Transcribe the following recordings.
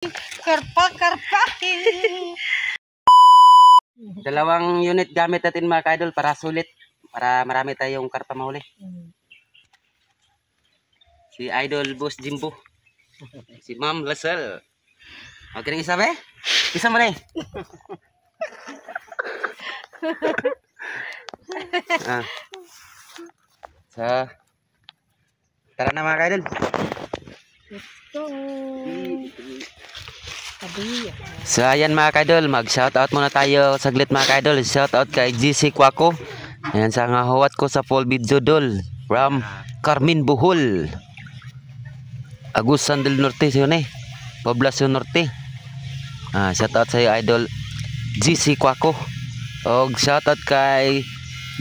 Karpa. Dalawang unit gamit natin mga ka-idol para sulit. Para marami tayong karpa mahuli. Si Idol Boss Jimbo. Si Ma'am Lasal. Okay nang isa ba? Isa mo na eh. So, tara na mga ka-idol. So ayan mga ka-idol, mag-shoutout muna tayo saglit mga ka-idol. Shoutout kay GC Kwako. Ayan sa nga huwat ko sa full video dol from Carmen Bohol, Agusan del Norte yun eh, Poblacion Norte. Shoutout sa iyo Idol GC Kwako. Og shoutout kay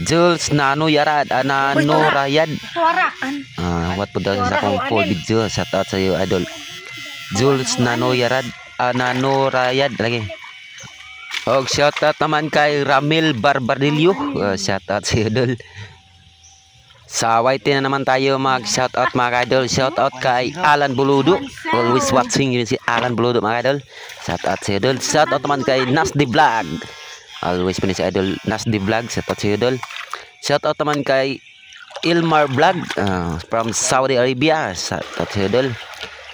Jules Nano Yarad, Nano Rayad. Huwat po daw sa akong full video. Shoutout sa iyo Idol Jules Nano Yarad, Nano Rayad lagi. Og shoutout naman kay Ramil Barbardillo. Shoutout sa idol. Sa YT na naman tayo mag shoutout mga idol. Shoutout kay Alan Buludo. Always watching yun si Alan Buludo mga idol. Shoutout sa idol. Shoutout naman kay Nasdi Vlog. Always pin si idol Nasdi Vlog. Shoutout sa idol. Shoutout naman kay Ilmar Vlog from Saudi Arabia. Shoutout sa idol.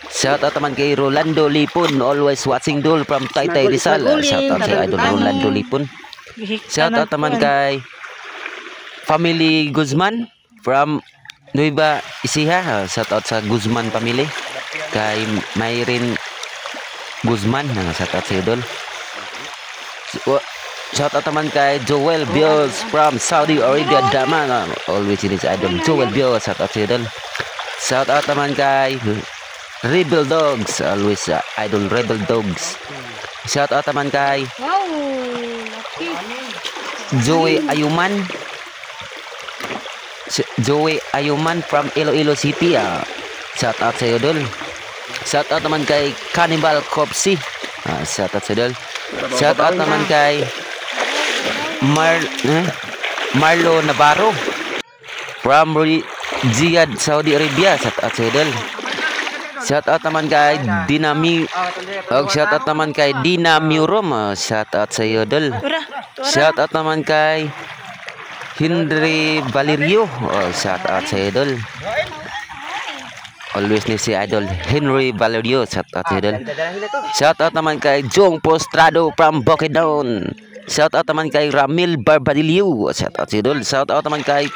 Shoutout naman kay Rolando Lipon, always watching dul from Taytay Rizal. Shoutout sa idol Rolando Lipon. Shoutout naman kay Family Guzman from Nueva Ecija. Shoutout sa Guzman family. Kay Mayrin Guzman, shoutout sa idol. Shoutout naman kay Joel Bios from Saudi Arabia Daman. Always ini sa idol Joel Bios, shoutout sa idol. Shoutout naman kay Rebel Dogs, always idol Rebel Dogs. Shout out naman kay Joey Ayuman. Joey Ayuman from Iloilo City. Shout out sa idol. Shout out naman kay Cannibal Copsy. Shout out sa idol. Shout out naman kay Marlo Navarro from Riyadh, Saudi Arabia. Shout out sa idol. Shoutout naman kay shoutout naman kay Dina Murom. Shoutout sa iyo dol. Shoutout naman kay Henry Valerio. Shoutout sa iyo dol. Always ni si idol Henry Valerio. Shoutout sa iyo dol. Shoutout naman kay Jong Postrado from Bukidnon. Shoutout naman kay Ramil Barbadillo. Shoutout sa iyo dol. Shoutout naman kay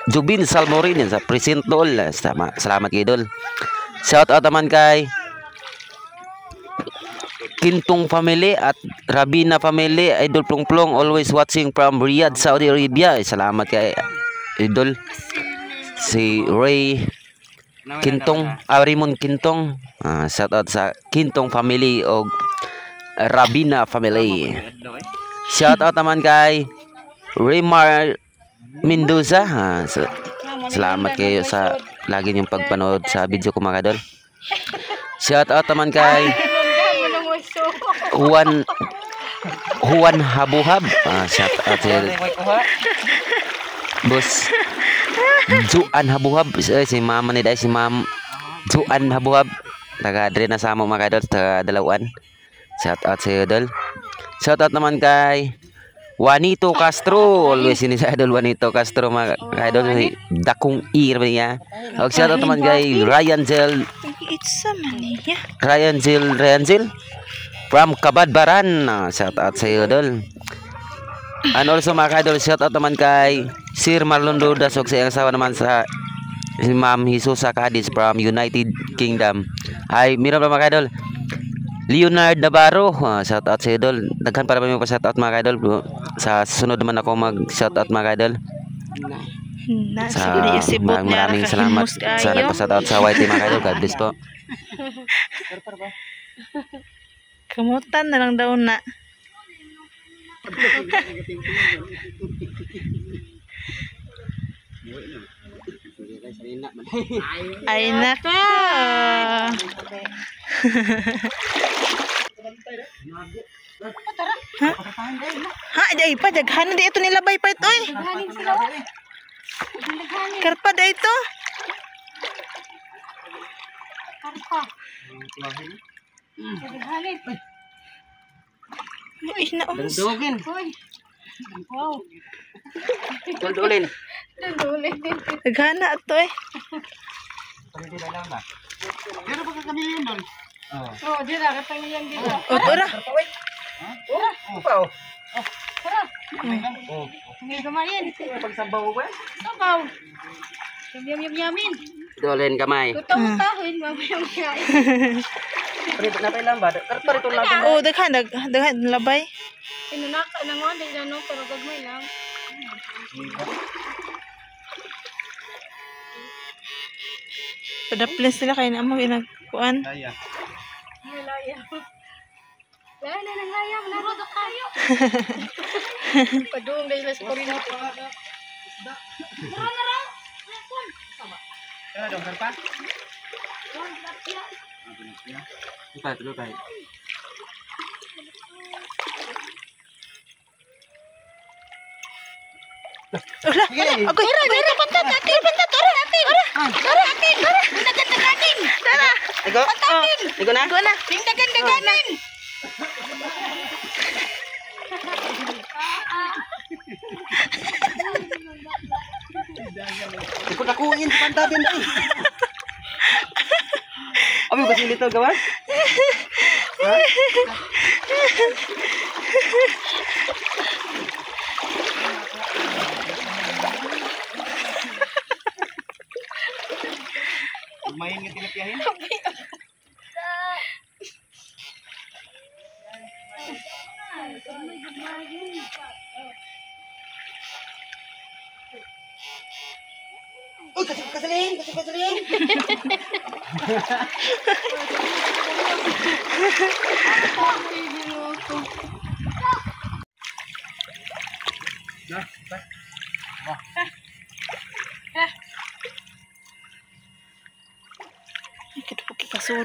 Jubin Salmorin sa Present dol. Salamat kay dol. Shout out naman kay Kintong family at Rabina family, Idol Plong always watching from Riyadh, Saudi Arabia. Salamat kay Idol si Ray Kintong, Raymond Kintong. Shout out sa Kintong family o Rabina family. Shout out naman kay Raymar Mendoza. Salamat kayo sa lagi niyong pagpanood sa video ko mga kadol. Shout out naman kay Juan Habuhab. Shout out sa Boss Juan Habuhab. Si mama ni dahil si Ma'am Juan Habuhab. Taga dre na sa mo mga kadol, taga Dalawan. Shout out sa idol. Shout out naman kay Juanito Castro, always ini sa idol Juanito Castro mga idol, dakong ear niya. Og shout out naman kay Ryan Gel from Kabadbaran. Shout out sa idol. And also mga idol, shout out naman kay Sir Marlon Rodas og sa iyang asawa naman sa si Ma'am Hisusa Cadiz from United Kingdom. Ay, mira ba mga idol? Leonard Navarro, shout out sa idol. Daghan para pa may pa-shout out mga idol. Sa sunod naman ako mag-shout out mga idol. Maraming salamat sa nagpa-shout out sa YT mga idol. God bless po. Kamutan na lang daw na. Ay nako. Ha, day pa daghan na ito nilabay pa ito eh. Karpa da ito. Karpa. Ay, naos. Dugin. Wow. Dulin. Naghana to eh. Pero baka kami yun doon. Oh, di na katang yan dito. O, tura. Hindi kumain. Pagsabaw ko eh. Sabaw. Yum. Dulin kamay. Tutong tahin, mamaya kain. Parito na lang ba? Parito lang. O, daghan labay. Inunaka na nga, di na no, pero gagmay lang. Padaplis sila kayo na mo ginagkuan. Kaya. Ay, layam. Laya na ng layam, narodok tayo. Padung dahil sa korino. Kaya dong, karpa? Tuloy tayo. Ula, ako. Ira, pantat, ati. Tara. Ego? Ego na? Go na. Dagan. Ikot akuin sa pantabin na. Abi ba sing dito gawas? Main nga tilapiyahin. Uy, kasalin. Ikit po kikasud.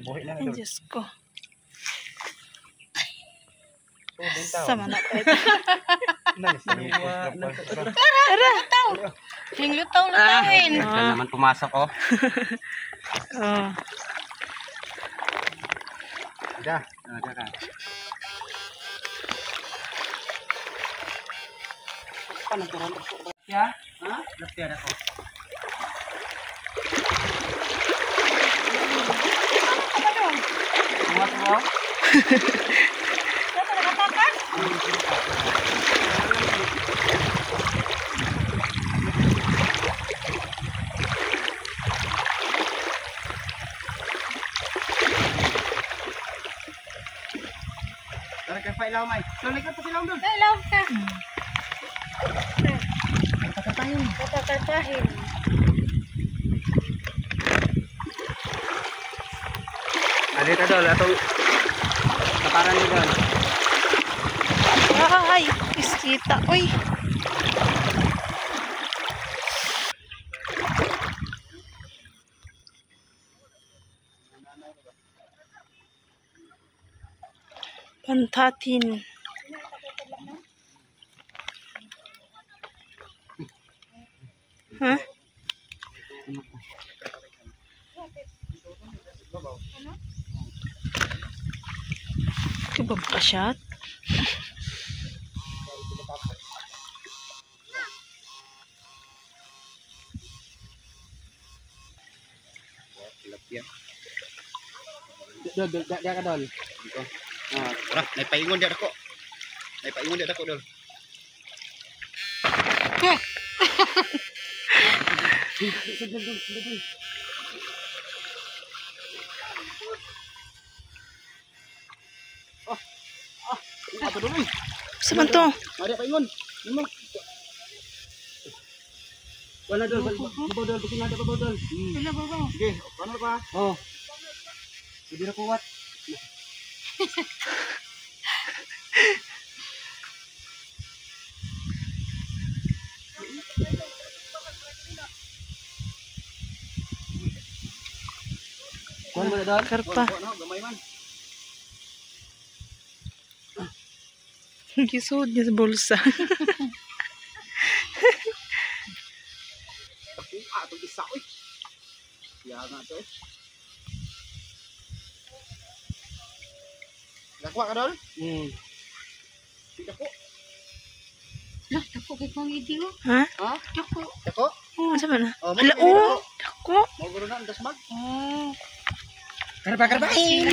Buhay lang. Ay, Diyos ko. Bentaw. Sama na kayo. Yung lutaw-lutawin. Saan naman pumasok oh. Oh. Dah. Ka. Paano turun? Ya? Ha? Laptian ako. Buat mo? Tara kay pa ilaw may. Tuloy ka pa ilaw doon. Ilaw ka. Patatayin. Patatahin. Adito dol atong kaparan ni dol. Ay, iskita. Uy. Pantatin. Hah? Kibab ka shot? Dol dia ka dol. Tara, naipaingon dia ako. Naipaingon dia ako dol. Apa dulu? Saman to? Ada paingon. Mo. Wala dol, babaw dol, kasi nada babaw dol. Sila babaw. Sige, paano pa? Oh. Hindi na kuwat. Kuan mo na dol? Karpa. Ano, gamay man. Gisod niya sa bulsa. Ako atong isa oy. Ya nga to. Lakwa ka dol? Dako. Lah, dako kay kong idiyo. Ha? Ha? Dako. Dako? Oh, sa man? Oh, Ala, oh. Dako. Mo guro na dasmag. Oh. Karpa-karpahin.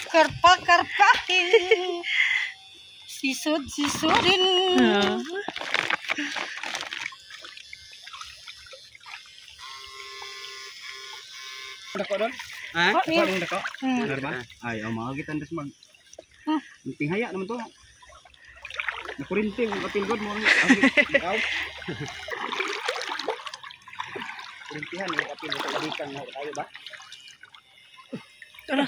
Karpa-karpahin. Sisod-sisodin. Ah. Dako dol? Ha? Oh, iya. Dako dako. Hmm. Benar ba? Ay, mga gitan dasmag. Hmm. Penting haya naman to. Nakurinting ang kapil god mo. Ikaw. Kurintihan ang kapil sa kabikan mo tayo ba? Tora.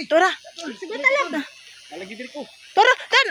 Tora. Sige, Talab na. Nalagi diri ko. Tora. Tan.